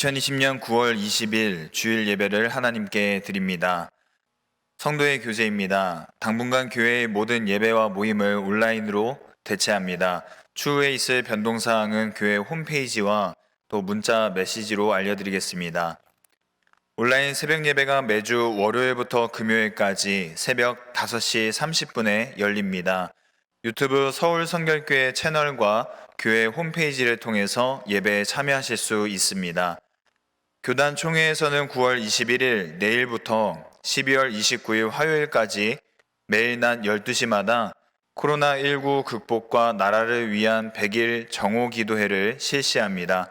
2020년 9월 20일 주일 예배를 하나님께 드립니다. 성도의 교제입니다. 당분간 교회의 모든 예배와 모임을 온라인으로 대체합니다. 추후에 있을 변동사항은 교회 홈페이지와 또 문자 메시지로 알려드리겠습니다. 온라인 새벽 예배가 매주 월요일부터 금요일까지 새벽 5시 30분에 열립니다. 유튜브 서울성결교회 채널과 교회 홈페이지를 통해서 예배에 참여하실 수 있습니다. 교단 총회에서는 9월 21일 내일부터 12월 29일 화요일까지 매일 낮 12시마다 코로나19 극복과 나라를 위한 100일 정오 기도회를 실시합니다.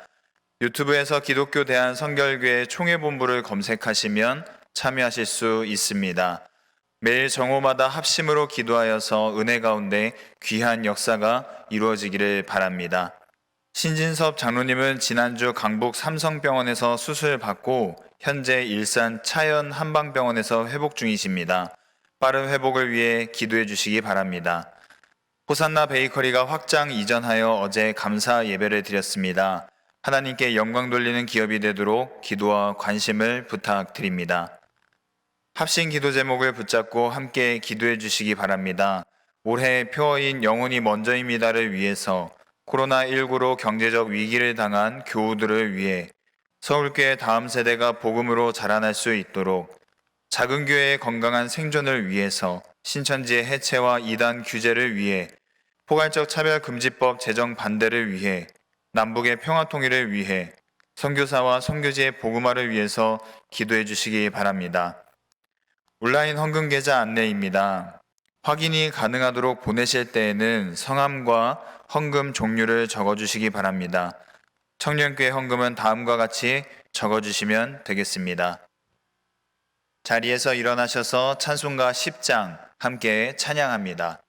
유튜브에서 기독교 대한성결교회 총회본부를 검색하시면 참여하실 수 있습니다. 매일 정오마다 합심으로 기도하여서 은혜 가운데 귀한 역사가 이루어지기를 바랍니다. 신진섭 장로님은 지난주 강북 삼성병원에서 수술받고 현재 일산 차연 한방병원에서 회복 중이십니다. 빠른 회복을 위해 기도해 주시기 바랍니다. 호산나 베이커리가 확장 이전하여 어제 감사 예배를 드렸습니다. 하나님께 영광 돌리는 기업이 되도록 기도와 관심을 부탁드립니다. 합심 기도 제목을 붙잡고 함께 기도해 주시기 바랍니다. 올해 표어인 영혼이 먼저입니다를 위해서 코로나19로 경제적 위기를 당한 교우들을 위해 서울교회 다음 세대가 복음으로 자라날 수 있도록 작은 교회의 건강한 생존을 위해서 신천지의 해체와 이단 규제를 위해 포괄적 차별금지법 제정 반대를 위해 남북의 평화 통일을 위해 선교사와 선교지의 복음화를 위해서 기도해 주시기 바랍니다. 온라인 헌금 계좌 안내입니다. 확인이 가능하도록 보내실 때에는 성함과 헌금 종류를 적어주시기 바랍니다. 청년교회 헌금은 다음과 같이 적어주시면 되겠습니다. 자리에서 일어나셔서 찬송가 10장 함께 찬양합니다.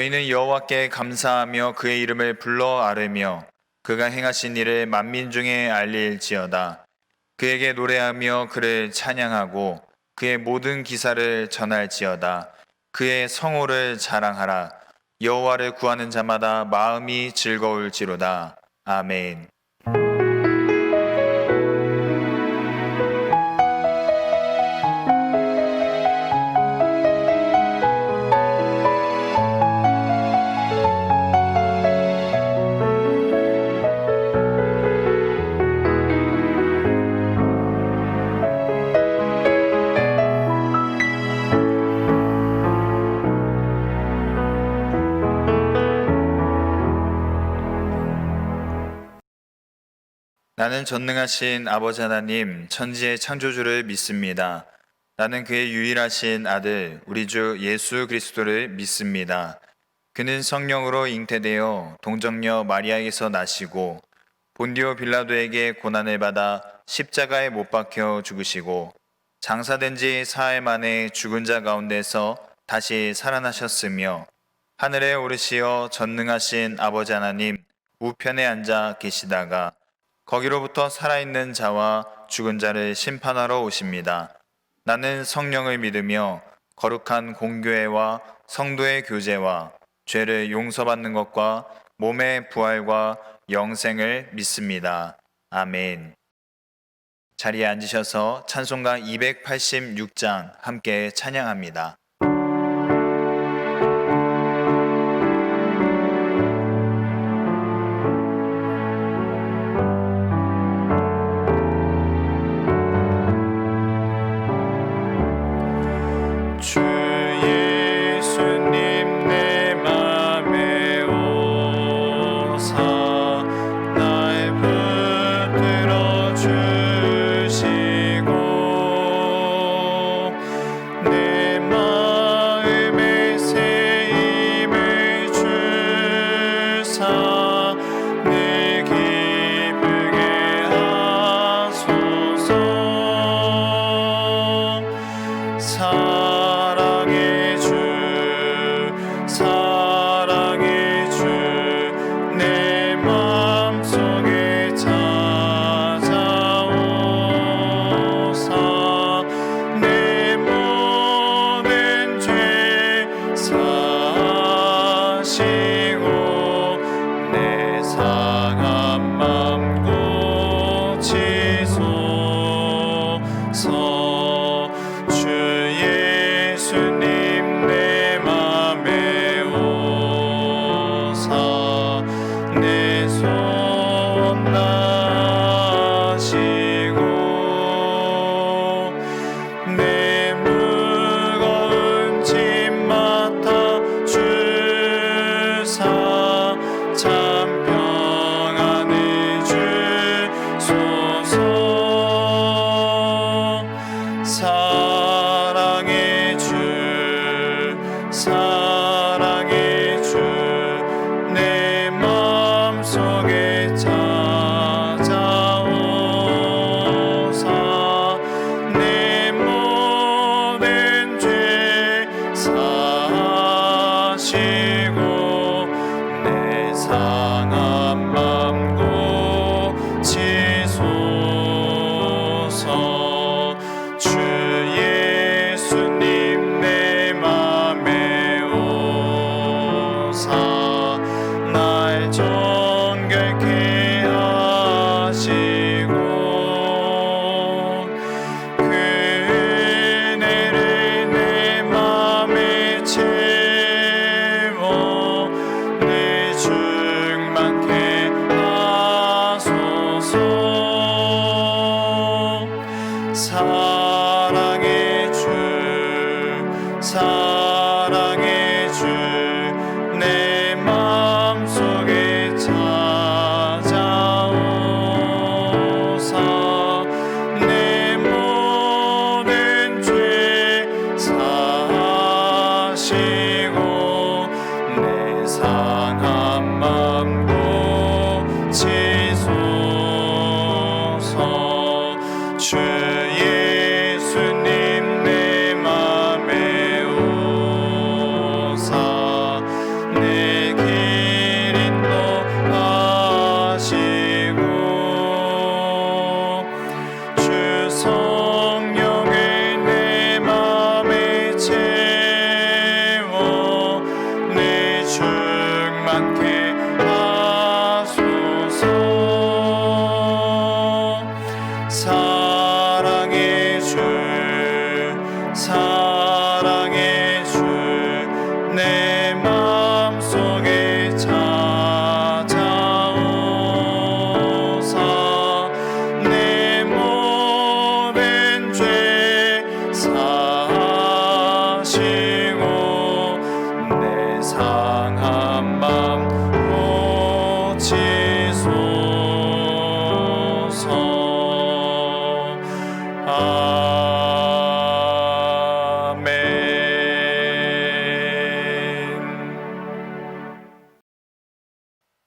너희는 여호와께 감사하며 그의 이름을 불러 아뢰며 그가 행하신 일을 만민 중에 알릴지어다. 그에게 노래하며 그를 찬양하고 그의 모든 기사를 전할지어다. 그의 성호를 자랑하라. 여호와를 구하는 자마다 마음이 즐거울지로다. 아멘. 나는 전능하신 아버지 하나님, 천지의 창조주를 믿습니다. 나는 그의 유일하신 아들, 우리 주 예수 그리스도를 믿습니다. 그는 성령으로 잉태되어 동정녀 마리아에게서 나시고 본디오 빌라도에게 고난을 받아 십자가에 못 박혀 죽으시고 장사된 지 사흘 만에 죽은 자 가운데서 다시 살아나셨으며 하늘에 오르시어 전능하신 아버지 하나님 우편에 앉아 계시다가 거기로부터 살아있는 자와 죽은 자를 심판하러 오십니다. 나는 성령을 믿으며 거룩한 공교회와 성도의 교제와 죄를 용서받는 것과 몸의 부활과 영생을 믿습니다. 아멘. 자리에 앉으셔서 찬송가 286장 함께 찬양합니다. 주 예수님 내 맘에 오사 날 붙들어 주시고 내 마음에 새 힘을 주사 내 기쁘게 하소서. 사랑의 주 내 맘속에 찾아오사 내 모든 죄 사하시고 내 상한 맘 고치소서. 주 예수님 내 맘에 오사 내 손 나시고 내 무거운 짐 맡아 주사 참 평안을 주소서. 사랑의 주 내 맘속에 찾아오사 내 모든 죄 사하시고 내 상한 맘 고치소서. 주 예수님 내 맘에 오사 날 정결케 하시고 그 은혜를 내 맘에 채워 늘 충만케 하소서. 사랑의 주 내 맘속에 찾아오사 내 모든 죄 사하시고 내 상한 맘 고치소서. 주 예수님 내 맘에 오사 내 길 인도하시고 주 성령을 내 맘에 채워 내 충만케 하소서. 사랑의 주 내 맘속에 찾아오사 내 모든 죄 사하시고 내 상한 맘 고치소서.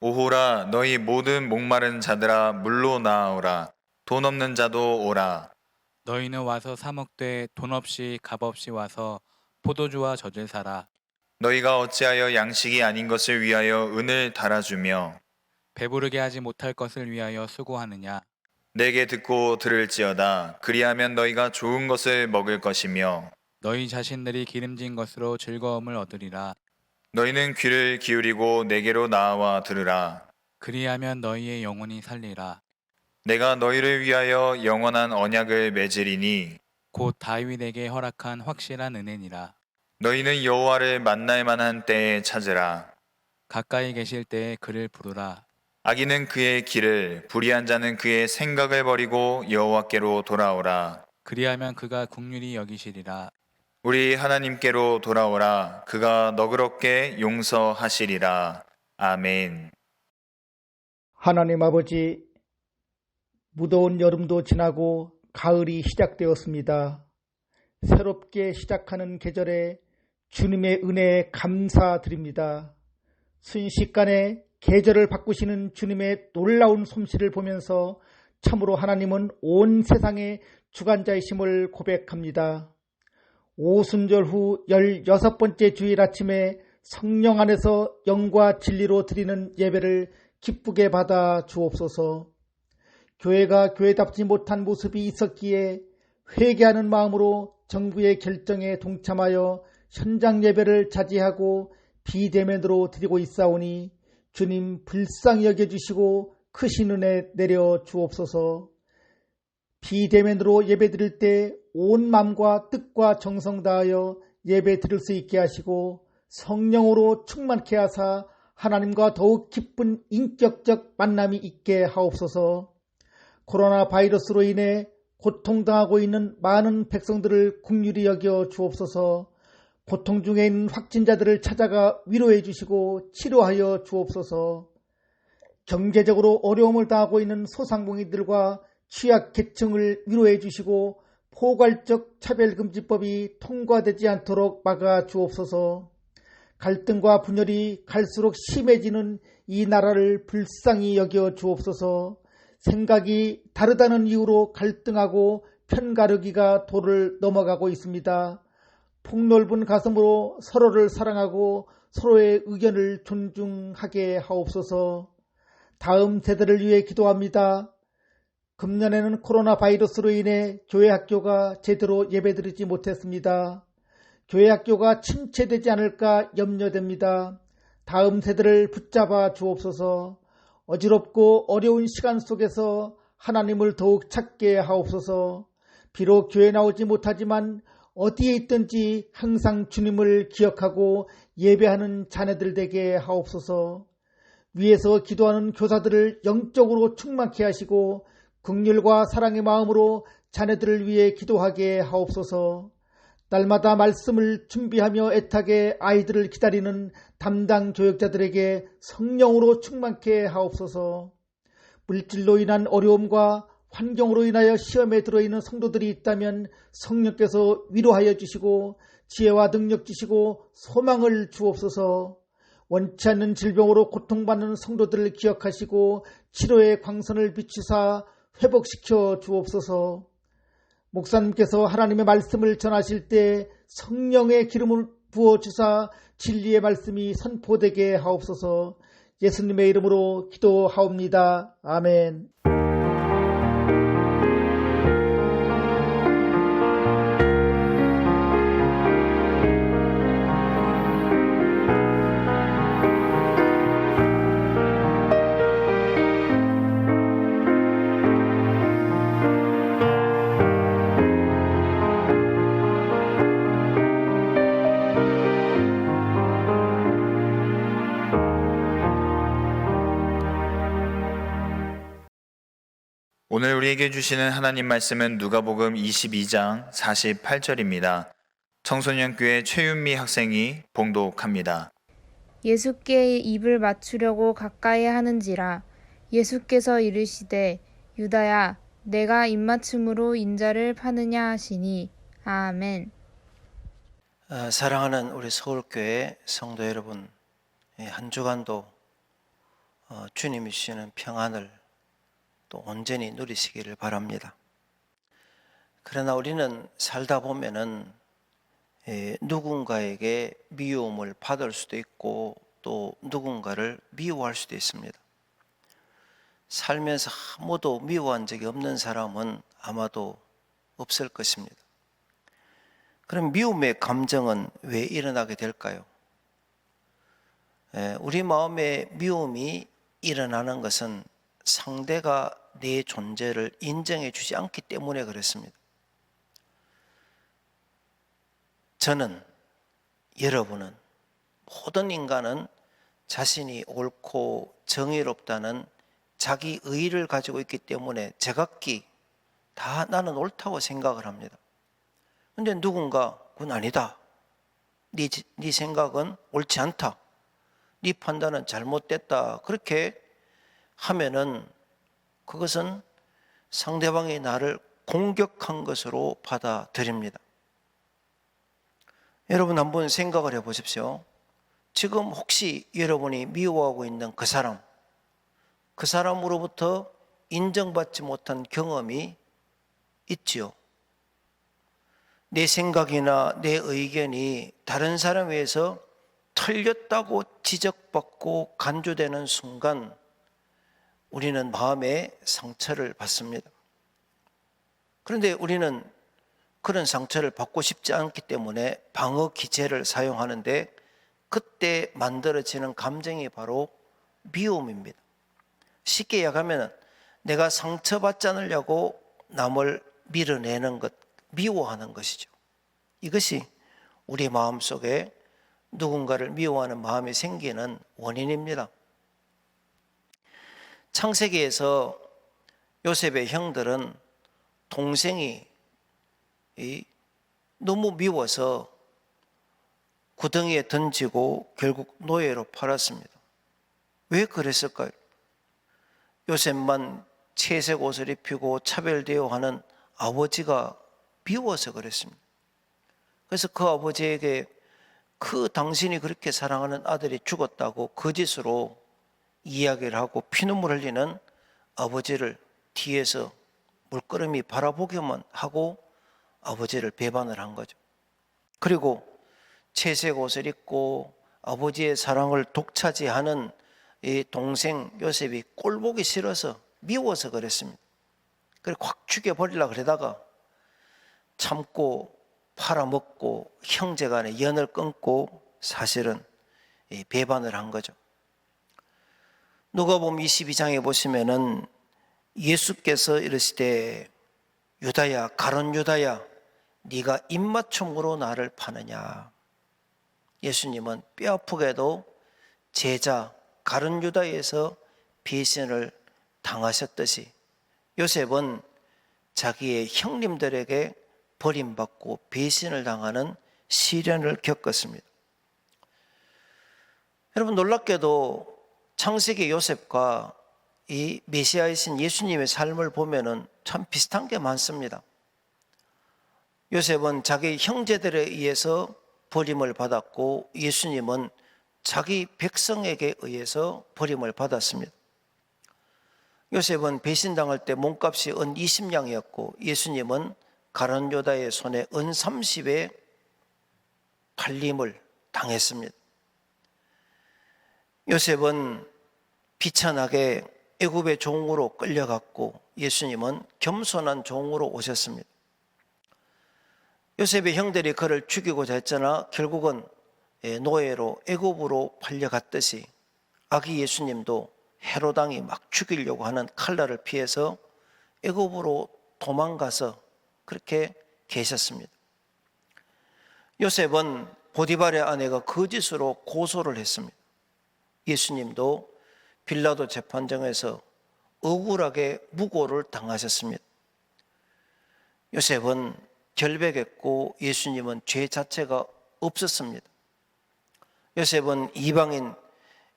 오호라 너희 모든 목마른 자들아 물로 나아오라. 돈 없는 자도 오라. 너희는 와서 사 먹되 돈 없이 값 없이 와서 포도주와 젖을 사라. 너희가 어찌하여 양식이 아닌 것을 위하여 은을 달아주며 배부르게 하지 못할 것을 위하여 수고하느냐. 내게 듣고 들을지어다. 그리하면 너희가 좋은 것을 먹을 것이며 너희 자신들이 기름진 것으로 즐거움을 얻으리라. 너희는 귀를 기울이고 내게로 나아와 들으라. 그리하면 너희의 영혼이 살리라. 내가 너희를 위하여 영원한 언약을 맺으리니 곧 다윗에게 허락한 확실한 은혜니라. 너희는 여호와를 만날 만한 때에 찾으라. 가까이 계실 때에 그를 부르라. 악인은 그의 길을, 불의한 자는 그의 생각을 버리고 여호와께로 돌아오라. 그리하면 그가 긍휼히 여기시리라. 우리 하나님께로 돌아오라. 그가 너그럽게 용서하시리라. 아멘. 하나님 아버지, 무더운 여름도 지나고 가을이 시작되었습니다. 새롭게 시작하는 계절에 주님의 은혜에 감사드립니다. 순식간에 계절을 바꾸시는 주님의 놀라운 솜씨를 보면서 참으로 하나님은 온 세상의 주관자이심을 고백합니다. 오순절 후 16번째 주일 아침에 성령 안에서 영과 진리로 드리는 예배를 기쁘게 받아 주옵소서. 교회가 교회답지 못한 모습이 있었기에 회개하는 마음으로 정부의 결정에 동참하여 현장 예배를 자제하고 비대면으로 드리고 있사오니 주님 불쌍히 여겨주시고 크신 은혜 내려 주옵소서. 비대면으로 예배 드릴 때 온 마음과 뜻과 정성 다하여 예배 드릴 수 있게 하시고 성령으로 충만케 하사 하나님과 더욱 깊은 인격적 만남이 있게 하옵소서. 코로나 바이러스로 인해 고통당하고 있는 많은 백성들을 긍휼히 여겨 주옵소서. 고통 중에 있는 확진자들을 찾아가 위로해 주시고 치료하여 주옵소서. 경제적으로 어려움을 당하고 있는 소상공인들과 취약계층을 위로해 주시고 포괄적 차별금지법이 통과되지 않도록 막아 주옵소서. 갈등과 분열이 갈수록 심해지는 이 나라를 불쌍히 여겨 주옵소서. 생각이 다르다는 이유로 갈등하고 편가르기가 도를 넘어가고 있습니다. 폭넓은 가슴으로 서로를 사랑하고 서로의 의견을 존중하게 하옵소서. 다음 세대를 위해 기도합니다. 금년에는 코로나 바이러스로 인해 교회 학교가 제대로 예배드리지 못했습니다. 교회 학교가 침체되지 않을까 염려됩니다. 다음 세대를 붙잡아 주옵소서. 어지럽고 어려운 시간 속에서 하나님을 더욱 찾게 하옵소서. 비록 교회 나오지 못하지만 어디에 있든지 항상 주님을 기억하고 예배하는 자녀들 되게 하옵소서. 위에서 기도하는 교사들을 영적으로 충만케 하시고 긍휼과 사랑의 마음으로 자녀들을 위해 기도하게 하옵소서. 날마다 말씀을 준비하며 애타게 아이들을 기다리는 담당 교역자들에게 성령으로 충만케 하옵소서. 물질로 인한 어려움과 환경으로 인하여 시험에 들어있는 성도들이 있다면 성령께서 위로하여 주시고 지혜와 능력 주시고 소망을 주옵소서. 원치 않는 질병으로 고통받는 성도들을 기억하시고 치료의 광선을 비추사 회복시켜 주옵소서. 목사님께서 하나님의 말씀을 전하실 때 성령의 기름을 부어주사 진리의 말씀이 선포되게 하옵소서. 예수님의 이름으로 기도하옵니다. 아멘. 오늘 우리에게 주시는 하나님 말씀은 누가복음 22장 48절입니다. 청소년교회 최윤미 학생이 봉독합니다. 예수께 입을 맞추려고 가까이 하는지라 예수께서 이르시되 유다야 내가 입맞춤으로 인자를 파느냐 하시니 아멘. 사랑하는 우리 서울교회 성도 여러분, 한 주간도 주님이 주시는 평안을 또 온전히 누리시기를 바랍니다. 그러나 우리는 살다 보면은 누군가에게 미움을 받을 수도 있고 또 누군가를 미워할 수도 있습니다. 살면서 아무도 미워한 적이 없는 사람은 아마도 없을 것입니다. 그럼 미움의 감정은 왜 일어나게 될까요? 우리 마음에 미움이 일어나는 것은 상대가 내 존재를 인정해 주지 않기 때문에 그렇습니다. 저는, 여러분은, 모든 인간은 자신이 옳고 정의롭다는 자기 의의를 가지고 있기 때문에 제각기 다 나는 옳다고 생각을 합니다. 그런데 누군가 그건 아니다, 네 생각은 옳지 않다, 네 판단은 잘못됐다, 그렇게 하면은 그것은 상대방이 나를 공격한 것으로 받아들입니다. 여러분 한번 생각을 해보십시오. 지금 혹시 여러분이 미워하고 있는 그 사람으로부터 인정받지 못한 경험이 있지요. 내 생각이나 내 의견이 다른 사람에 의해서 틀렸다고 지적받고 간주되는 순간 우리는 마음에 상처를 받습니다. 그런데 우리는 그런 상처를 받고 싶지 않기 때문에 방어 기제를 사용하는데 그때 만들어지는 감정이 바로 미움입니다. 쉽게 이야기하면 내가 상처받지 않으려고 남을 밀어내는 것, 미워하는 것이죠. 이것이 우리 마음속에 누군가를 미워하는 마음이 생기는 원인입니다. 창세기에서 요셉의 형들은 동생이 너무 미워서 구덩이에 던지고 결국 노예로 팔았습니다. 왜 그랬을까요? 요셉만 채색 옷을 입히고 차별대우하는 아버지가 미워서 그랬습니다. 그래서 그 아버지에게 그 당신이 그렇게 사랑하는 아들이 죽었다고 거짓으로 이야기를 하고 피눈물 흘리는 아버지를 뒤에서 물끄러미 바라보기만 하고 아버지를 배반을 한 거죠. 그리고 채색 옷을 입고 아버지의 사랑을 독차지하는 이 동생 요셉이 꼴보기 싫어서 미워서 그랬습니다. 그래서 확 죽여버리려고 그러다가 참고 팔아먹고 형제간의 연을 끊고 사실은 배반을 한 거죠. 누가복음 22장에 보시면은 예수께서 이르시되 유다야, 가룟 유다야, 네가 입맞춤으로 나를 파느냐. 예수님은 뼈아프게도 제자 가룟 유다에서 배신을 당하셨듯이 요셉은 자기의 형님들에게 버림받고 배신을 당하는 시련을 겪었습니다. 여러분, 놀랍게도 창세기 요셉과 이 메시아이신 예수님의 삶을 보면은 참 비슷한 게 많습니다. 요셉은 자기 형제들에 의해서 버림을 받았고 예수님은 자기 백성에게 의해서 버림을 받았습니다. 요셉은 배신당할 때 몸값이 은 20냥이었고 예수님은 가룟 유다의 손에 은 30의 팔림을 당했습니다. 요셉은 비천하게 애굽의 종으로 끌려갔고 예수님은 겸손한 종으로 오셨습니다. 요셉의 형들이 그를 죽이고자 했잖아 결국은 노예로 애굽으로 팔려갔듯이 아기 예수님도 헤로당이 막 죽이려고 하는 칼날을 피해서 애굽으로 도망가서 그렇게 계셨습니다. 요셉은 보디발의 아내가 거짓으로 고소를 했습니다. 예수님도 빌라도 재판정에서 억울하게 무고를 당하셨습니다. 요셉은 결백했고 예수님은 죄 자체가 없었습니다. 요셉은 이방인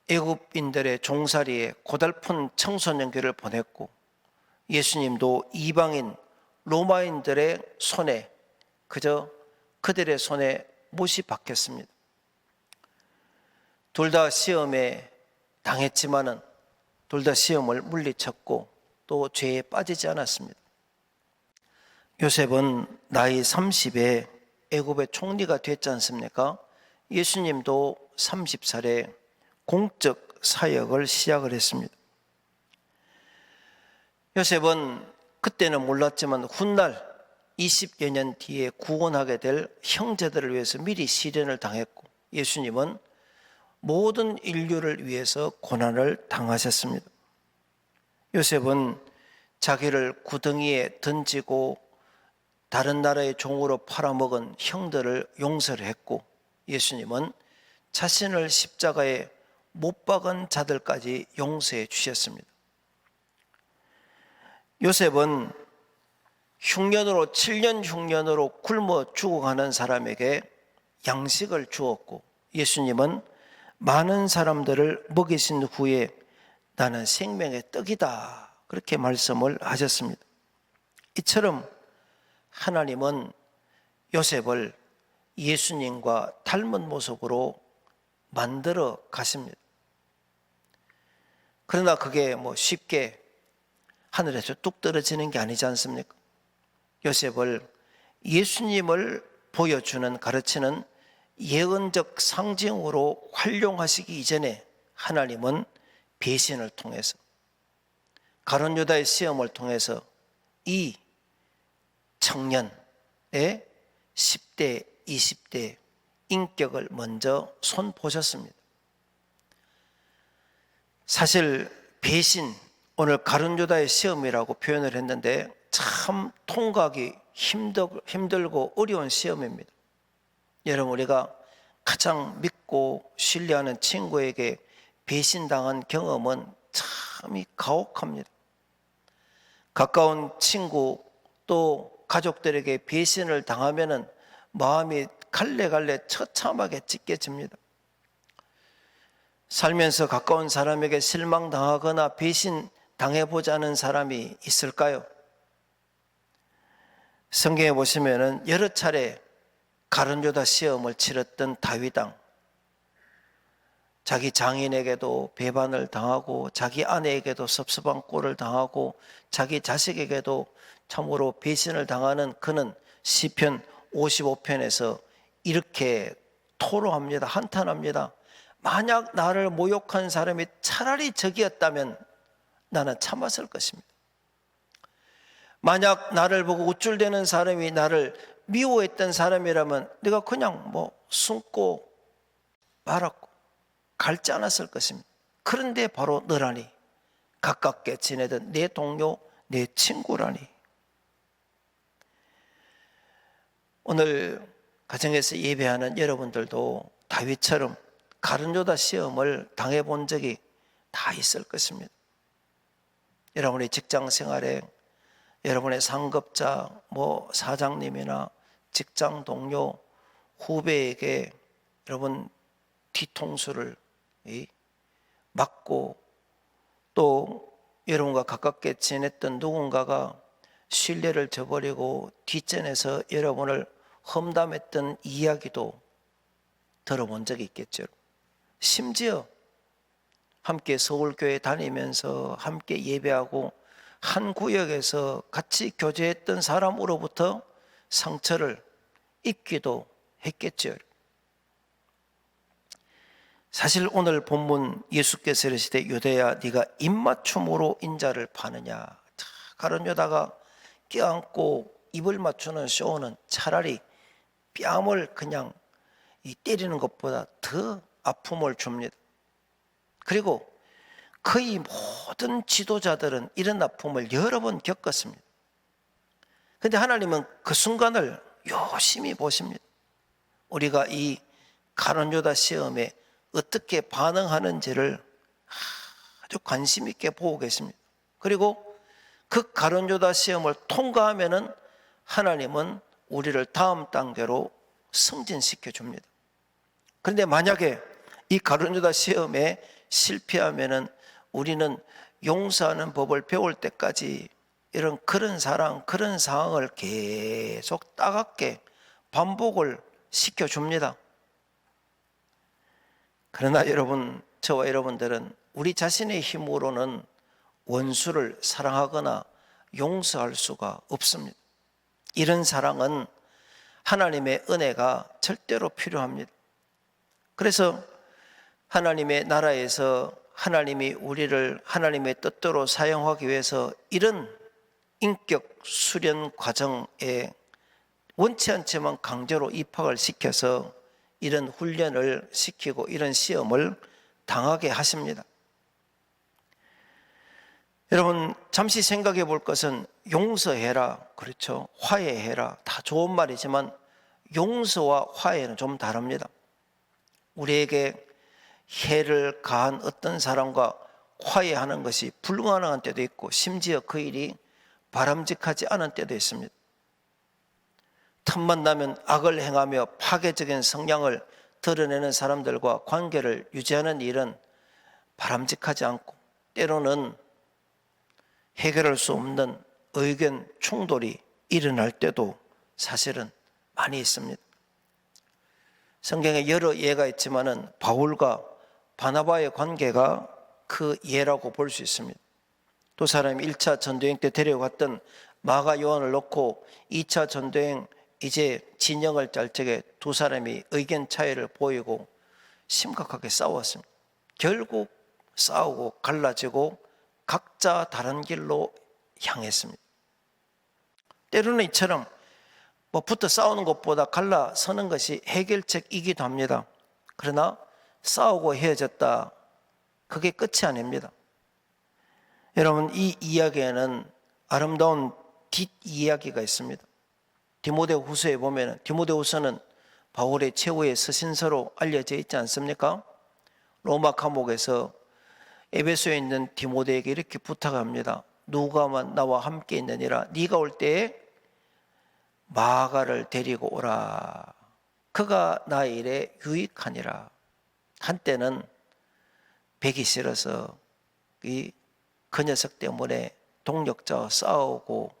애굽인들의 종살이에 고달픈 청소년기를 보냈고 예수님도 이방인 로마인들의 손에 그저 그들의 손에 못이 박혔습니다. 둘 다 시험에 당했지만은 둘 다 시험을 물리쳤고 또 죄에 빠지지 않았습니다. 요셉은 나이 30에 애굽의 총리가 됐지 않습니까? 예수님도 30살에 공적 사역을 시작을 했습니다. 요셉은 그때는 몰랐지만 훗날 20여 년 뒤에 구원하게 될 형제들을 위해서 미리 시련을 당했고, 예수님은 모든 인류를 위해서 고난을 당하셨습니다. 요셉은 자기를 구덩이에 던지고 다른 나라의 종으로 팔아먹은 형들을 용서를 했고, 예수님은 자신을 십자가에 못 박은 자들까지 용서해 주셨습니다. 요셉은 7년 흉년으로 굶어 죽어가는 사람에게 양식을 주었고, 예수님은 많은 사람들을 먹이신 후에 나는 생명의 떡이다, 그렇게 말씀을 하셨습니다. 이처럼 하나님은 요셉을 예수님과 닮은 모습으로 만들어 가십니다. 그러나 그게 쉽게 하늘에서 뚝 떨어지는 게 아니지 않습니까? 요셉을 예수님을 보여주는, 가르치는 예언적 상징으로 활용하시기 이전에 하나님은 배신을 통해서, 가룟 유다의 시험을 통해서 이 청년의 10대, 20대 인격을 먼저 손보셨습니다. 사실 배신, 오늘 가룟 유다의 시험이라고 표현을 했는데 참 통과하기 힘들고 어려운 시험입니다. 여러분, 우리가 가장 믿고 신뢰하는 친구에게 배신당한 경험은 참 가혹합니다. 가까운 친구 또 가족들에게 배신을 당하면 마음이 갈래갈래 처참하게 찢겨집니다. 살면서 가까운 사람에게 실망당하거나 배신당해보자는 사람이 있을까요? 성경에 보시면 여러 차례 가룟 유다 시험을 치렀던 다윗 왕, 자기 장인에게도 배반을 당하고 자기 아내에게도 섭섭한 꼴을 당하고 자기 자식에게도 참으로 배신을 당하는 그는 시편 55편에서 이렇게 토로합니다. 한탄합니다. 만약 나를 모욕한 사람이 차라리 적이었다면 나는 참았을 것입니다. 만약 나를 보고 우쭐대는 사람이 나를 미워했던 사람이라면 내가 그냥 숨고 말았고 갈지 않았을 것입니다. 그런데 바로 너라니, 가깝게 지내던 내 동료, 내 친구라니. 오늘 가정에서 예배하는 여러분들도 다윗처럼 가룟 유다 시험을 당해본 적이 다 있을 것입니다. 여러분의 직장 생활에 여러분의 상급자, 사장님이나 직장 동료, 후배에게 여러분 뒤통수를 맞고, 또 여러분과 가깝게 지냈던 누군가가 신뢰를 저버리고 뒷전에서 여러분을 험담했던 이야기도 들어본 적이 있겠죠. 심지어 함께 서울교회 다니면서 함께 예배하고 한 구역에서 같이 교제했던 사람으로부터 상처를 입기도 했겠죠. 사실 오늘 본문 예수께서 이르시되 유다야 네가 입맞춤으로 인자를 파느냐. 가룟 유다가 껴안고 입을 맞추는 쇼는 차라리 뺨을 그냥 때리는 것보다 더 아픔을 줍니다. 그리고 거의 모든 지도자들은 이런 아픔을 여러 번 겪었습니다. 그런데 하나님은 그 순간을 유심히 보십니다. 우리가 이 가룟 유다 시험에 어떻게 반응하는지를 아주 관심 있게 보고 계십니다. 그리고 그 가룟 유다 시험을 통과하면은 하나님은 우리를 다음 단계로 승진시켜 줍니다. 그런데 만약에 이 가룟 유다 시험에 실패하면은 우리는 용서하는 법을 배울 때까지 그런 상황을 계속 따갑게 반복을 시켜줍니다. 그러나 여러분, 저와 여러분들은 우리 자신의 힘으로는 원수를 사랑하거나 용서할 수가 없습니다. 이런 사랑은 하나님의 은혜가 절대로 필요합니다. 그래서 하나님의 나라에서 하나님이 우리를 하나님의 뜻대로 사용하기 위해서 이런 인격 수련 과정에 원치 않지만 강제로 입학을 시켜서 이런 훈련을 시키고 이런 시험을 당하게 하십니다. 여러분, 잠시 생각해 볼 것은 용서해라, 그렇죠? 화해해라, 다 좋은 말이지만 용서와 화해는 좀 다릅니다. 우리에게 해를 가한 어떤 사람과 화해하는 것이 불가능한 때도 있고 심지어 그 일이 바람직하지 않은 때도 있습니다. 틈만 나면 악을 행하며 파괴적인 성향을 드러내는 사람들과 관계를 유지하는 일은 바람직하지 않고 때로는 해결할 수 없는 의견 충돌이 일어날 때도 사실은 많이 있습니다. 성경에 여러 예가 있지만은 바울과 바나바의 관계가 그 예라고 볼 수 있습니다. 두 사람이 1차 전도행 때 데려갔던 마가 요한을 놓고 2차 전도행 이제 진영을 짤 적에 두 사람이 의견 차이를 보이고 심각하게 싸웠습니다. 결국 싸우고 갈라지고 각자 다른 길로 향했습니다. 때로는 이처럼 붙어 싸우는 것보다 갈라서는 것이 해결책이기도 합니다. 그러나 싸우고 헤어졌다, 그게 끝이 아닙니다. 여러분, 이 이야기에는 아름다운 뒷이야기가 있습니다. 디모데후서에 보면 디모데후서는 바울의 최후의 서신서로 알려져 있지 않습니까? 로마 감옥에서 에베소에 있는 디모데에게 이렇게 부탁합니다. 누가만 나와 함께 있느니라. 네가 올 때에 마가를 데리고 오라. 그가 나의 일에 유익하니라. 한때는 배기 싫어서 그 녀석 때문에 동력자와 싸우고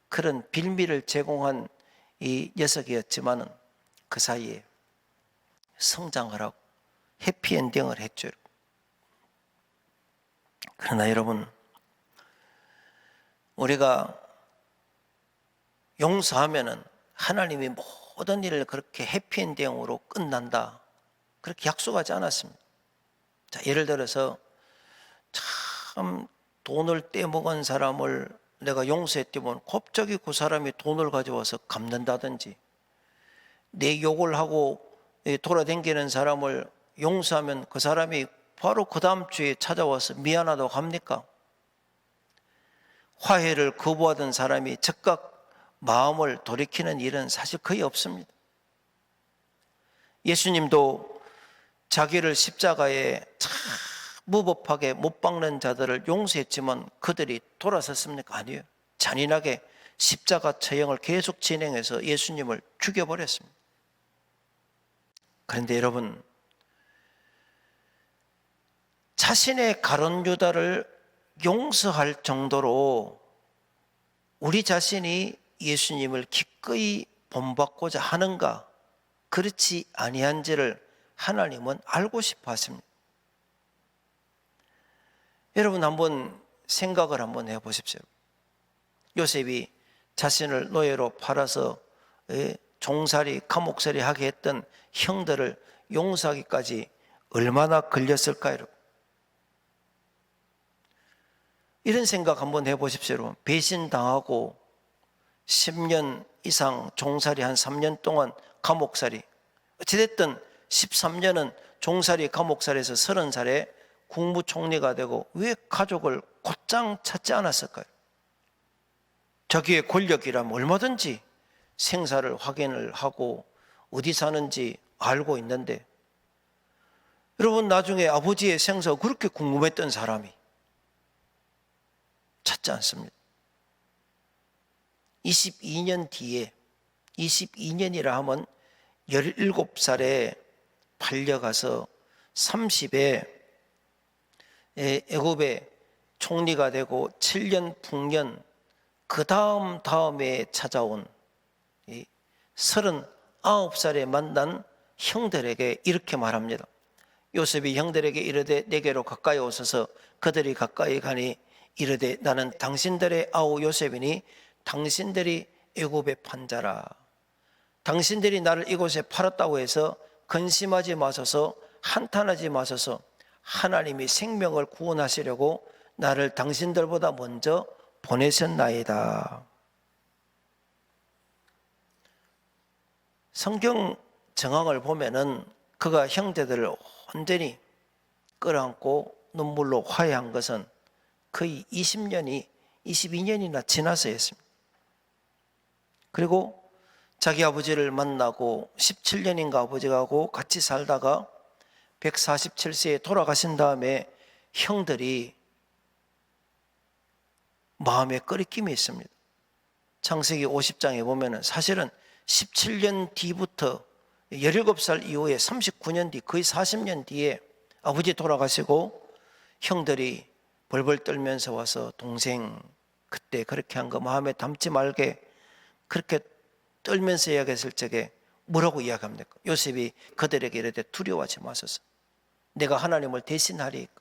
그런 빌미를 제공한 이 녀석이었지만은 그 사이에 성장을 하고 해피엔딩을 했죠. 그러나 여러분, 우리가 용서하면은 하나님이 모든 일을 그렇게 해피엔딩으로 끝난다, 그렇게 약속하지 않았습니다. 자, 예를 들어서 참 돈을 떼먹은 사람을 내가 용서했더니 갑자기 그 사람이 돈을 가져와서 갚는다든지, 내 욕을 하고 돌아다니는 사람을 용서하면 그 사람이 바로 그 다음 주에 찾아와서 미안하다고 합니까? 화해를 거부하던 사람이 즉각 마음을 돌이키는 일은 사실 거의 없습니다. 예수님도 자기를 십자가에 참 무법하게 못 박는 자들을 용서했지만 그들이 돌아섰습니까? 아니에요. 잔인하게 십자가 처형을 계속 진행해서 예수님을 죽여버렸습니다. 그런데 여러분, 자신의 가룟 유다를 용서할 정도로 우리 자신이 예수님을 기꺼이 본받고자 하는가, 그렇지 아니한지를 하나님은 알고 싶어 하십니다. 여러분, 한번 생각을 한번 해보십시오. 요셉이 자신을 노예로 팔아서 종살이, 감옥살이 하게 했던 형들을 용서하기까지 얼마나 걸렸을까요? 이런 생각 한번 해보십시오. 여러분, 배신당하고 10년 이상 종살이, 한 3년 동안 감옥살이, 어찌됐든 13년은 종살이 감옥살이에서 30살에 국무총리가 되고 왜 가족을 곧장 찾지 않았을까요? 자기의 권력이라면 얼마든지 생사를 확인을 하고 어디 사는지 알고 있는데, 여러분, 나중에 아버지의 생사가 그렇게 궁금했던 사람이 찾지 않습니다. 22년 뒤에, 22년이라 하면 17살에 팔려가서 30에 애굽의 총리가 되고 7년 풍년, 그 다음에 찾아온 39살에 만난 형들에게 이렇게 말합니다. 요셉이 형들에게 이르되 내게로 가까이 오소서. 그들이 가까이 가니 이르되 나는 당신들의 아우 요셉이니 당신들이 애굽의 판자라. 당신들이 나를 이곳에 팔았다고 해서 근심하지 마소서, 한탄하지 마소서. 하나님이 생명을 구원하시려고 나를 당신들보다 먼저 보내셨나이다. 성경 정황을 보면은 그가 형제들을 온전히 끌어안고 눈물로 화해한 것은 거의 22년이나 지나서였습니다. 그리고 자기 아버지를 만나고 17년인가 아버지하고 같이 살다가 147세에 돌아가신 다음에 형들이 마음에 꺼리낌이 있습니다. 창세기 50장에 보면은 사실은 17년 뒤부터 17살 이후에 39년 뒤, 거의 40년 뒤에 아버지 돌아가시고 형들이 벌벌 떨면서 와서 동생 그때 그렇게 한 거 마음에 담지 말게, 그렇게 떨면서 이야기했을 적에 뭐라고 이야기합니까? 요셉이 그들에게 이르되 두려워하지 마소서. 내가 하나님을 대신하리이까.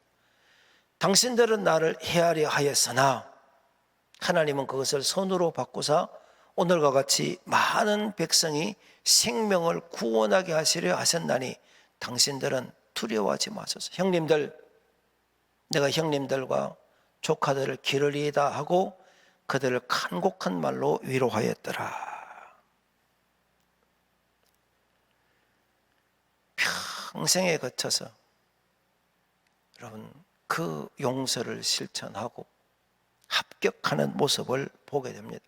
당신들은 나를 헤아려 하였으나 하나님은 그것을 선으로 바꾸사 오늘과 같이 많은 백성이 생명을 구원하게 하시려 하셨나니 당신들은 두려워하지 마소서. 형님들, 내가 형님들과 조카들을 기르리이다 하고 그들을 간곡한 말로 위로하였더라. 평생에 거쳐서 여러분 그 용서를 실천하고 합격하는 모습을 보게 됩니다.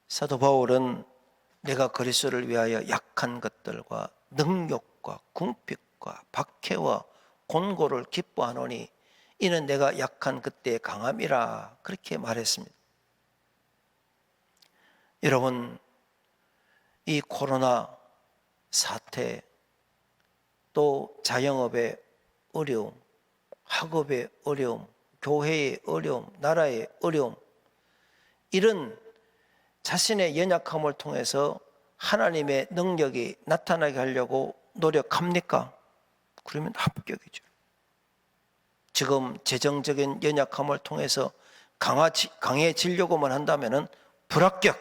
사도 바울은 내가 그리스도를 위하여 약한 것들과 능욕과 궁핍과 박해와 곤고를 기뻐하노니 이는 내가 약한 그때의 강함이라 그렇게 말했습니다. 여러분, 이 코로나 사태, 또 자영업의 어려움, 학업의 어려움, 교회의 어려움, 나라의 어려움, 이런 자신의 연약함을 통해서 하나님의 능력이 나타나게 하려고 노력합니까? 그러면 합격이죠. 지금 재정적인 연약함을 통해서 강해지려고만 한다면 불합격.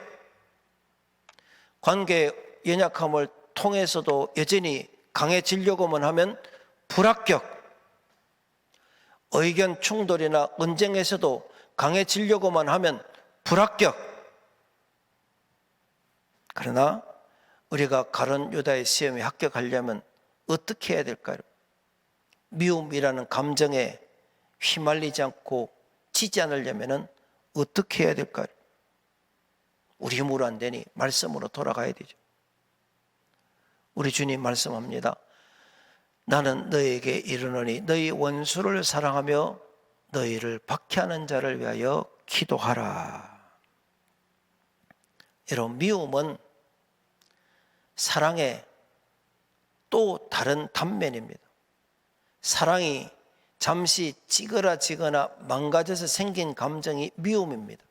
관계 연약함을 통해서도 여전히 강해지려고만 하면 불합격. 의견 충돌이나 언쟁에서도 강해지려고만 하면 불합격. 그러나 우리가 가룟 유다의 시험에 합격하려면 어떻게 해야 될까요? 미움이라는 감정에 휘말리지 않고 지지 않으려면 어떻게 해야 될까요? 우리 힘으로 안 되니 말씀으로 돌아가야 되죠. 우리 주님 말씀합니다. 나는 너희에게 이르노니 너희 원수를 사랑하며 너희를 박해하는 자를 위하여 기도하라. 여러분, 미움은 사랑의 또 다른 단면입니다. 사랑이 잠시 찌그러지거나 망가져서 생긴 감정이 미움입니다.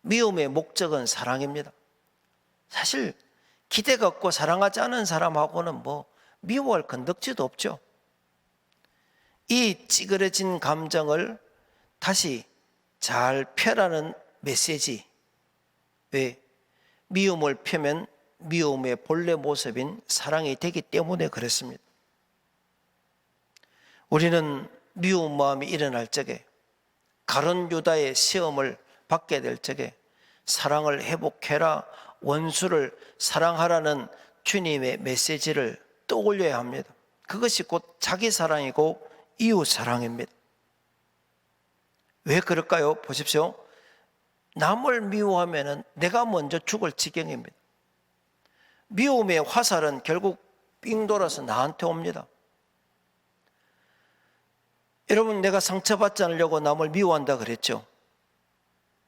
미움의 목적은 사랑입니다. 사실 기대 갖고 사랑하지 않은 사람하고는 뭐 미워할 건덕지도 없죠. 이 찌그러진 감정을 다시 잘 펴라는 메시지. 왜? 미움을 펴면 미움의 본래 모습인 사랑이 되기 때문에 그렇습니다. 우리는 미운 마음이 일어날 적에, 가룟 유다의 시험을 받게 될 적에 사랑을 회복해라, 원수를 사랑하라는 주님의 메시지를 떠올려야 합니다. 그것이 곧 자기 사랑이고 이웃 사랑입니다. 왜 그럴까요? 보십시오. 남을 미워하면 내가 먼저 죽을 지경입니다. 미움의 화살은 결국 삥 돌아서 나한테 옵니다. 여러분, 내가 상처받지 않으려고 남을 미워한다 그랬죠.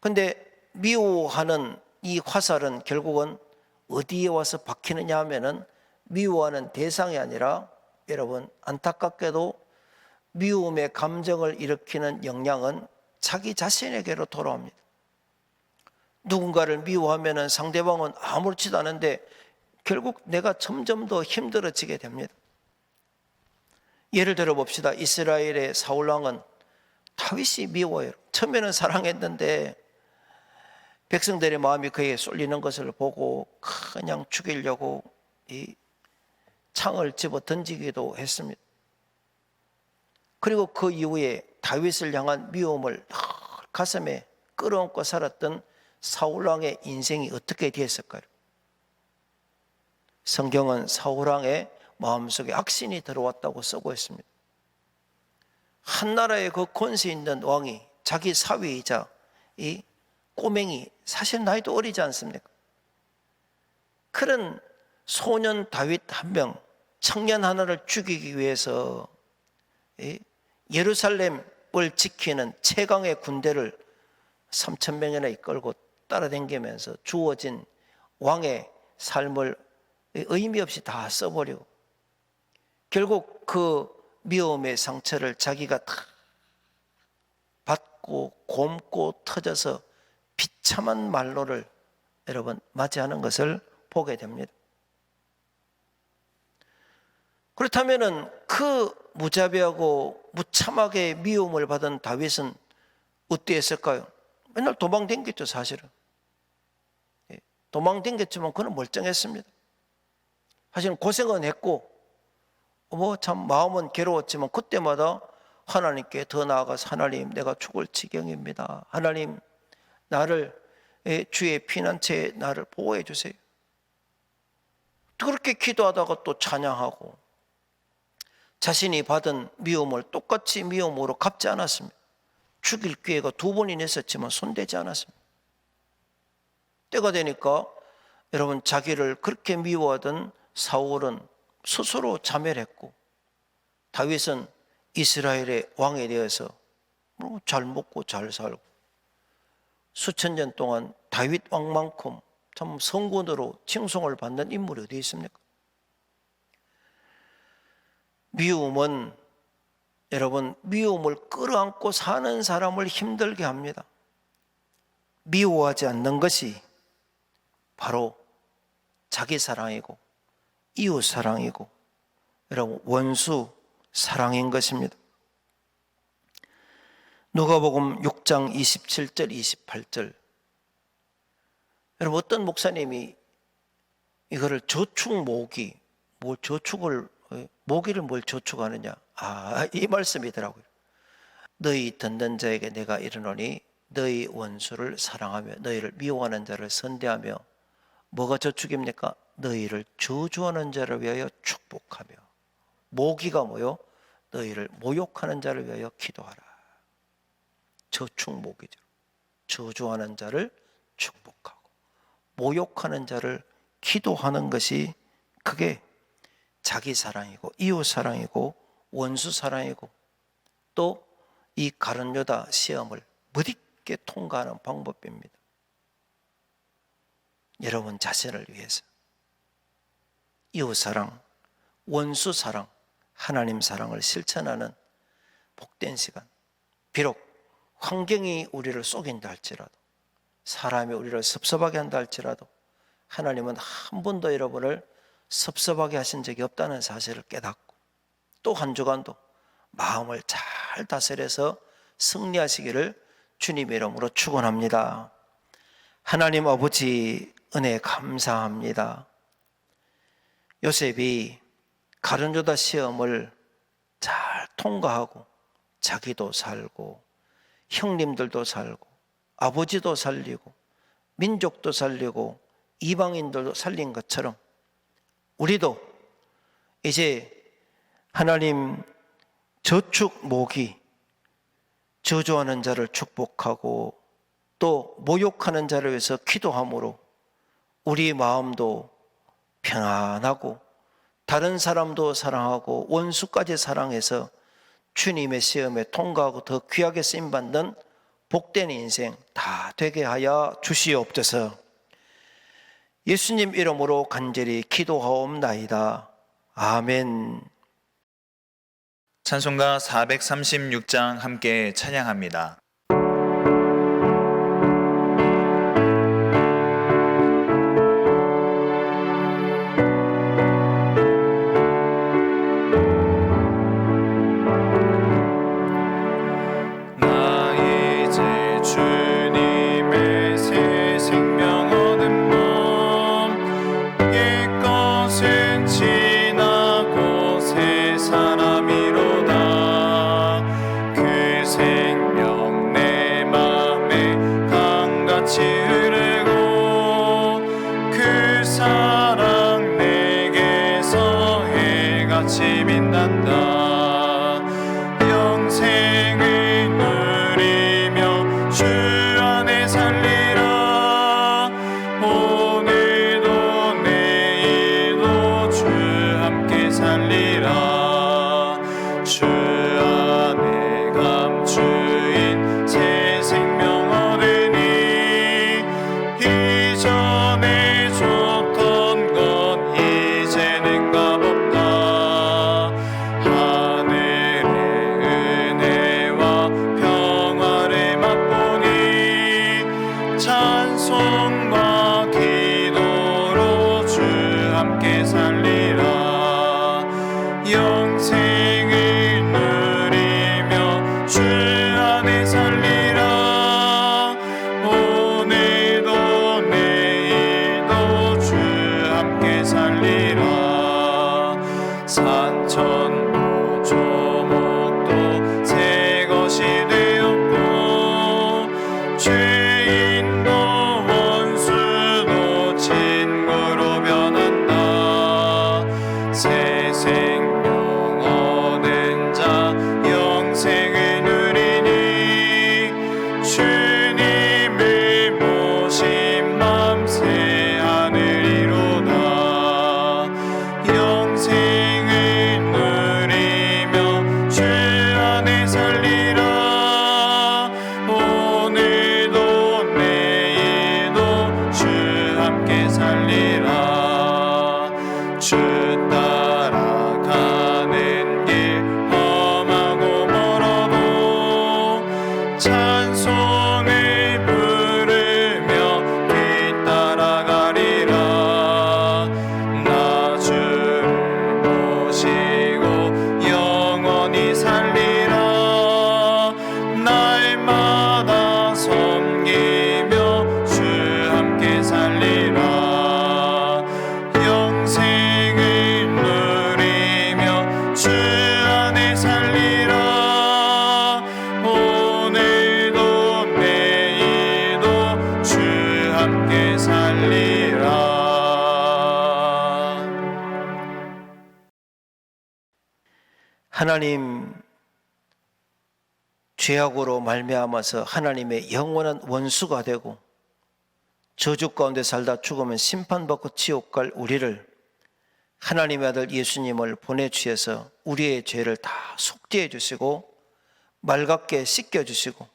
근데 미워하는 이 화살은 결국은 어디에 와서 박히느냐 하면은 미워하는 대상이 아니라, 여러분 안타깝게도 미움의 감정을 일으키는 영향은 자기 자신에게로 돌아옵니다. 누군가를 미워하면은 상대방은 아무렇지도 않은데 결국 내가 점점 더 힘들어지게 됩니다. 예를 들어 봅시다. 이스라엘의 사울 왕은 다윗이 미워요. 처음에는 사랑했는데 백성들의 마음이 그에게 쏠리는 것을 보고 그냥 죽이려고 이 창을 집어 던지기도 했습니다. 그리고 그 이후에 다윗을 향한 미움을 가슴에 끌어안고 살았던 사울왕의 인생이 어떻게 되었을까요? 성경은 사울왕의 마음속에 악신이 들어왔다고 쓰고 있습니다. 한 나라의 그 권세 있는 왕이 자기 사위이자 이 꼬맹이, 사실 나이도 어리지 않습니까? 그런 소년 다윗 한 명, 청년 하나를 죽이기 위해서 예루살렘을 지키는 최강의 군대를 3,000명이나 이끌고 따라다니면서 주어진 왕의 삶을 의미 없이 다 써버리고 결국 그 미움의 상처를 자기가 다 받고 곪고 터져서 비참한 말로를 여러분 맞이하는 것을 보게 됩니다. 그렇다면 그 무자비하고 무참하게 미움을 받은 다윗은 어땠을까요? 맨날 도망댕겼죠, 사실은. 도망댕겼지만 그는 멀쩡했습니다. 사실은 고생은 했고 참 마음은 괴로웠지만 그때마다 하나님께 더 나아가서 하나님, 내가 죽을 지경입니다. 하나님, 나를 주의 피난처에 나를 보호해 주세요. 그렇게 기도하다가 또 찬양하고 자신이 받은 미움을 똑같이 미움으로 갚지 않았습니다. 죽일 기회가 2번이나 있었지만 손대지 않았습니다. 때가 되니까 여러분 자기를 그렇게 미워하던 사울은 스스로 자멸했고 다윗은 이스라엘의 왕이 되어서 잘 먹고 잘 살고 수천 년 동안 다윗 왕만큼 참 성군으로 칭송을 받는 인물이 어디 있습니까? 미움은 여러분 미움을 끌어안고 사는 사람을 힘들게 합니다. 미워하지 않는 것이 바로 자기 사랑이고 이웃 사랑이고 여러분 원수 사랑인 것입니다. 누가복음 6장 27절 28절 여러분 어떤 목사님이 이거를 저축모기 모기를 뭘 저축하느냐 이 말씀이더라고요. 너희 듣는 자에게 내가 이르노니 너희 원수를 사랑하며 너희를 미워하는 자를 선대하며 뭐가 저축입니까? 너희를 저주하는 자를 위하여 축복하며 모기가 뭐요? 너희를 모욕하는 자를 위하여 기도하라. 저축모기죠. 저주하는 자를 축복하고 모욕하는 자를 기도하는 것이 그게 자기 사랑이고 이웃 사랑이고 원수 사랑이고 또 이 가룟 유다 시험을 멋있게 통과하는 방법입니다. 여러분 자신을 위해서 이웃 사랑, 원수 사랑, 하나님 사랑을 실천하는 복된 시간. 비록 환경이 우리를 속인다 할지라도 사람이 우리를 섭섭하게 한다 할지라도 하나님은 한 번도 여러분을 섭섭하게 하신 적이 없다는 사실을 깨닫고 또 한 주간도 마음을 잘 다스려서 승리하시기를 주님의 이름으로 축원합니다. 하나님 아버지 은혜 감사합니다. 요셉이 가룟 유다 시험을 잘 통과하고 자기도 살고 형님들도 살고 아버지도 살리고 민족도 살리고 이방인들도 살린 것처럼 우리도 이제 하나님 저축 모기 저주하는 자를 축복하고 또 모욕하는 자를 위해서 기도함으로 우리 마음도 편안하고 다른 사람도 사랑하고 원수까지 사랑해서 주님의 시험에 통과하고 더 귀하게 쓰임받는 복된 인생 다 되게 하여 주시옵소서. 예수님 이름으로 간절히 기도하옵나이다. 아멘. 찬송가 436장 함께 찬양합니다. 주 안에 살리라. 오늘도 내일도 주 함께 살리라. 산천도 조목도 새 것이 되었고 죄인도 원수도 친구로 변한다. 새 생명 얻은 자 영생을 누리니 주님을 모신 맘 새 하늘이로다. 영생을 누리며 주 안에 살리라. 오늘도 내일도 주 함께 살리라. 주 따라가는 길 험하고 멀어도 찬송을 부르며 뒤따라가리라. 나 주를 모시고 영원히 살리라. 날마다 섬기며 주 함께 살리라. 영생을 누리며 주 안에 살리라. 오늘도 내일도 주 함께 살리라. 하나님, 죄악으로 말미암아서 하나님의 영원한 원수가 되고 저주 가운데 살다 죽으면 심판받고 지옥 갈 우리를 하나님의 아들 예수님을 보내주셔서 우리의 죄를 다 속죄해 주시고 맑게 씻겨 주시고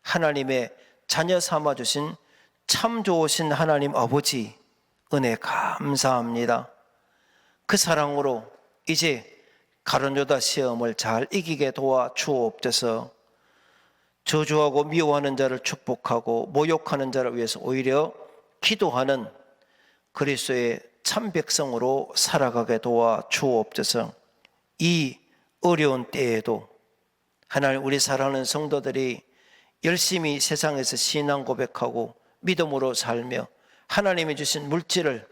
하나님의 자녀 삼아 주신 참 좋으신 하나님 아버지 은혜 감사합니다. 그 사랑으로 이제 가룟유다 시험을 잘 이기게 도와 주옵소서. 저주하고 미워하는 자를 축복하고 모욕하는 자를 위해서 오히려 기도하는 그리스도의 참 백성으로 살아가게 도와 주옵소서. 이 어려운 때에도 하나님, 우리 사랑하는 성도들이 열심히 세상에서 신앙 고백하고 믿음으로 살며 하나님이 주신 물질을,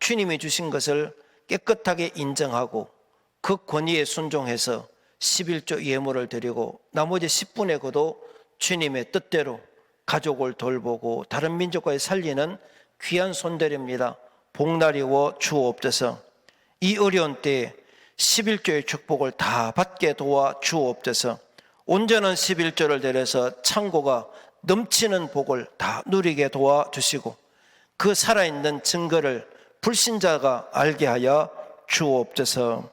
주님이 주신 것을 깨끗하게 인정하고 그 권위에 순종해서 11조 예물을 드리고 나머지 10분의 거도 주님의 뜻대로 가족을 돌보고 다른 민족까지 살리는 귀한 손들입니다. 복날이워 주옵소서. 이 어려운 때에 11조의 축복을 다 받게 도와 주옵소서. 온전한 11조를 드려서 창고가 넘치는 복을 다 누리게 도와주시고 그 살아있는 증거를 불신자가 알게 하여 주옵소서.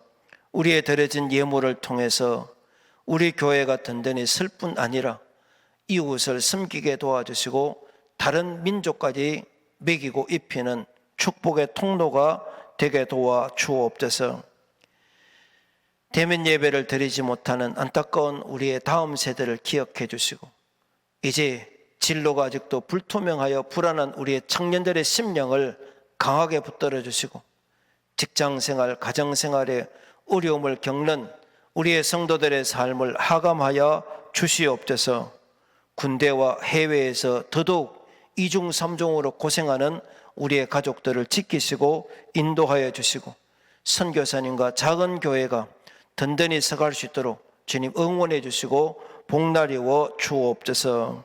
우리의 드려진 예물을 통해서 우리 교회가 든든히 설 뿐 아니라 이웃을 섬기게 도와주시고 다른 민족까지 먹이고 입히는 축복의 통로가 되게 도와주옵소서. 대면 예배를 드리지 못하는 안타까운 우리의 다음 세대를 기억해 주시고 이제 진로가 아직도 불투명하여 불안한 우리의 청년들의 심령을 강하게 붙들어 주시고 직장생활, 가정생활에 어려움을 겪는 우리의 성도들의 삶을 하감하여 주시옵소서. 군대와 해외에서 더더욱 이중 삼중으로 고생하는 우리의 가족들을 지키시고 인도하여 주시고 선교사님과 작은 교회가 든든히 서갈 수 있도록 주님 응원해 주시고 복날이워 주옵소서.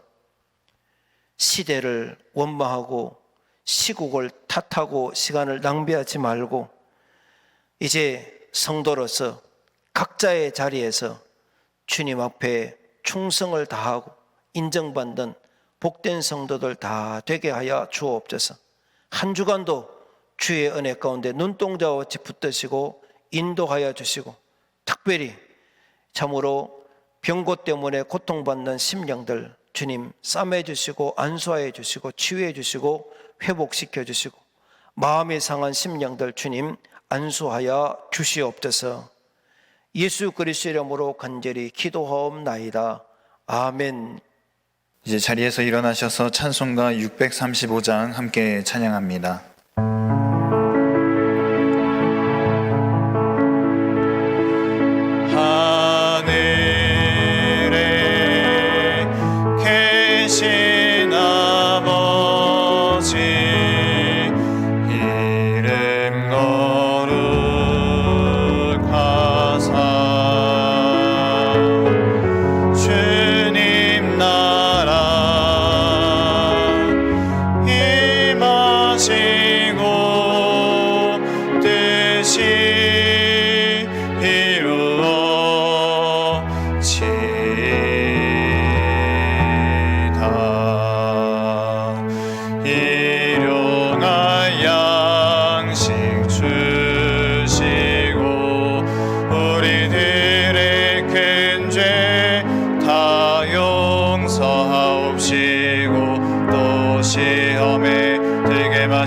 시대를 원망하고 시국을 탓하고 시간을 낭비하지 말고 이제 성도로서 각자의 자리에서 주님 앞에 충성을 다하고 인정받는 복된 성도들 다 되게 하여 주옵소서. 한 주간도 주의 은혜 가운데 눈동자와 같이 붙드시고 인도하여 주시고 특별히 참으로 병고 때문에 고통받는 심령들 주님 싸매 주시고 안수하여 주시고 치유해 주시고 회복시켜 주시고 마음이 상한 심령들 주님 안수하여 주시옵소서. 예수 그리스도의 이름으로 간절히 기도하옵나이다. 아멘. 이제 자리에서 일어나셔서 찬송가 635장 함께 찬양합니다. 하늘에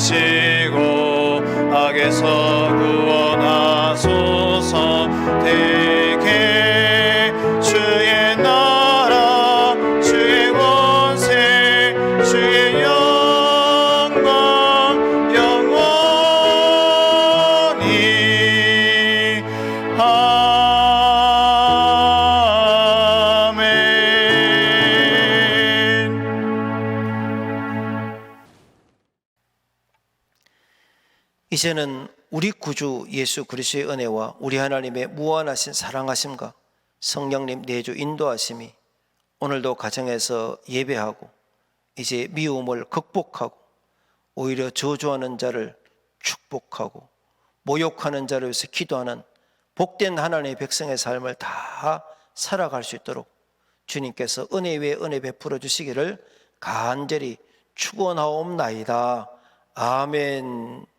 하시고 악에서 구원하소서. 대개 주의 나라 주의 권세 주의 영광 영원히 아멘. 이제는 우리 구주 예수 그리스도의 은혜와 우리 하나님의 무한하신 사랑하심과 성령님 내주 인도하심이 오늘도 가정에서 예배하고 이제 미움을 극복하고 오히려 저주하는 자를 축복하고 모욕하는 자를 위해서 기도하는 복된 하나님의 백성의 삶을 다 살아갈 수 있도록 주님께서 은혜 위에 은혜 베풀어 주시기를 간절히 축원하옵나이다. 아멘.